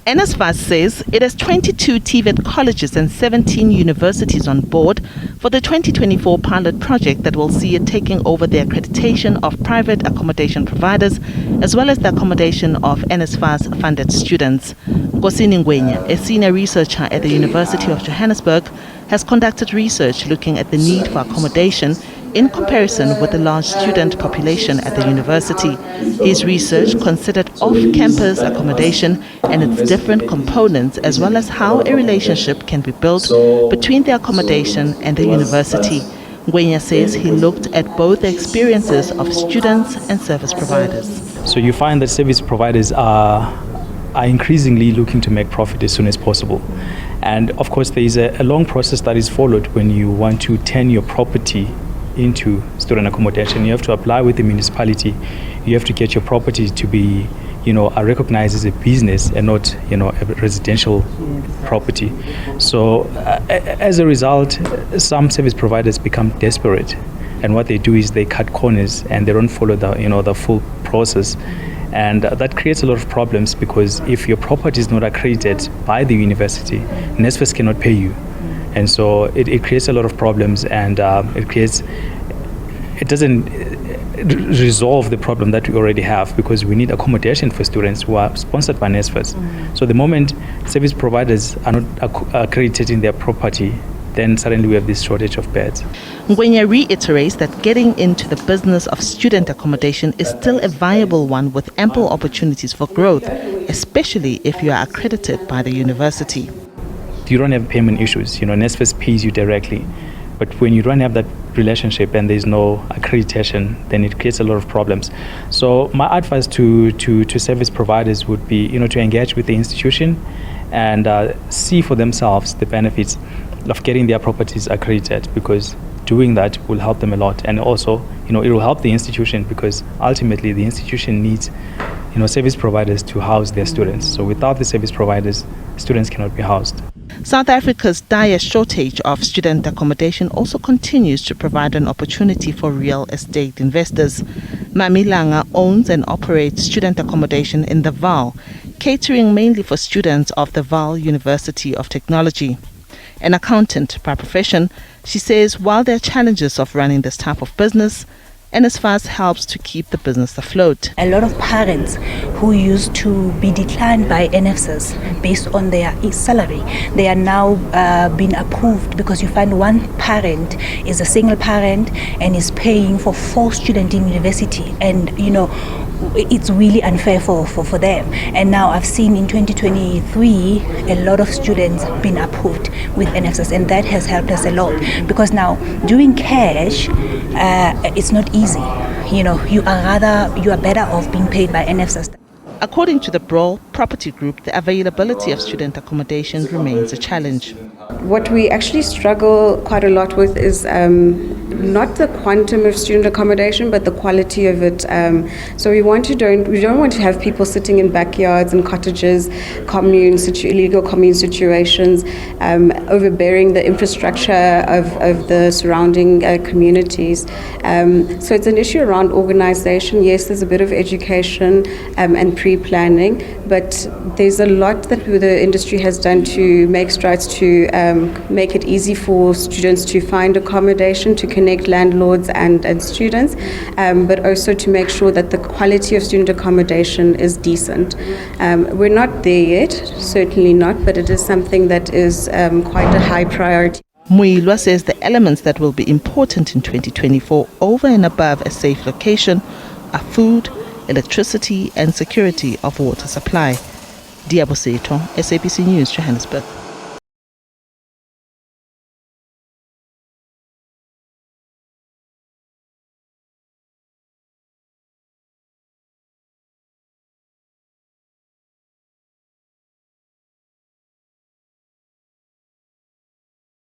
NSFAS says it has 22 TVET colleges and 17 universities on board for the 2024 pilot project that will see it taking over the accreditation of private accommodation providers as well as the accommodation of NSFAS funded students. Nkosini Ngwenya, a senior researcher at the University of Johannesburg, has conducted research looking at the need for accommodation in comparison with the large student population at the university. His research considered off-campus accommodation and its different components, as well as how a relationship can be built between the accommodation and the university. Ngwenya says he looked at both the experiences of students and service providers. So you find that service providers are increasingly looking to make profit as soon as possible. And of course, there is a long process that is followed when you want to turn your property into student accommodation. You have to apply with the municipality. You have to get your property to be, recognized as a business and not, a residential property. So as a result, some service providers become desperate, and what they do is they cut corners and they don't follow the full process. And that creates a lot of problems, because if your property is not accredited by the university, NSFAS cannot pay you. And so it creates a lot of problems, and it doesn't resolve the problem that we already have, because we need accommodation for students who are sponsored by NSFAS. So the moment service providers are not accredited in their property, then suddenly we have this shortage of beds. Ngwenya reiterates that getting into the business of student accommodation is still a viable one with ample opportunities for growth, especially if you are accredited by the university. You don't have payment issues. NSFAS pays you directly. But when you don't have that relationship and there's no accreditation, then it creates a lot of problems. So my advice to service providers would be, to engage with the institution and see for themselves the benefits of getting their properties accredited, because doing that will help them a lot. And also, it will help the institution, because ultimately the institution needs, service providers to house their students. So without the service providers, students cannot be housed. South Africa's dire shortage of student accommodation also continues to provide an opportunity for real estate investors. Mamilanga owns and operates student accommodation in the Vaal, catering mainly for students of the Vaal University of Technology. An accountant by profession, she says while there are challenges of running this type of business, NSFAS helps to keep the business afloat. A lot of parents who used to be declined by NSFAS based on their salary, they are now being approved, because you find one parent is a single parent and is paying for 4 students in university, and it's really unfair for them. And now I've seen in 2023 a lot of students being approved with NSFAS, and that has helped us a lot, because now doing cash it's not easy. You are better off being paid by NSFAS. According to the Brawl Property Group, the availability of student accommodation remains a challenge. What we actually struggle quite a lot with is not the quantum of student accommodation, but the quality of it. So we don't want to have people sitting in backyards and cottages, illegal commune situations, overbearing the infrastructure of the surrounding communities. So it's an issue around organization. Yes, there's a bit of education and pre-planning, but there's a lot that the industry has done to make strides to make it easy for students to find accommodation, to connect landlords and students, but also to make sure that the quality of student accommodation is decent. We're not there yet, certainly not, but it is something that is quite a high priority. Muilwa says the elements that will be important in 2024 over and above a safe location are food, electricity and security of water supply. Diabo Seto, SABC News, Johannesburg.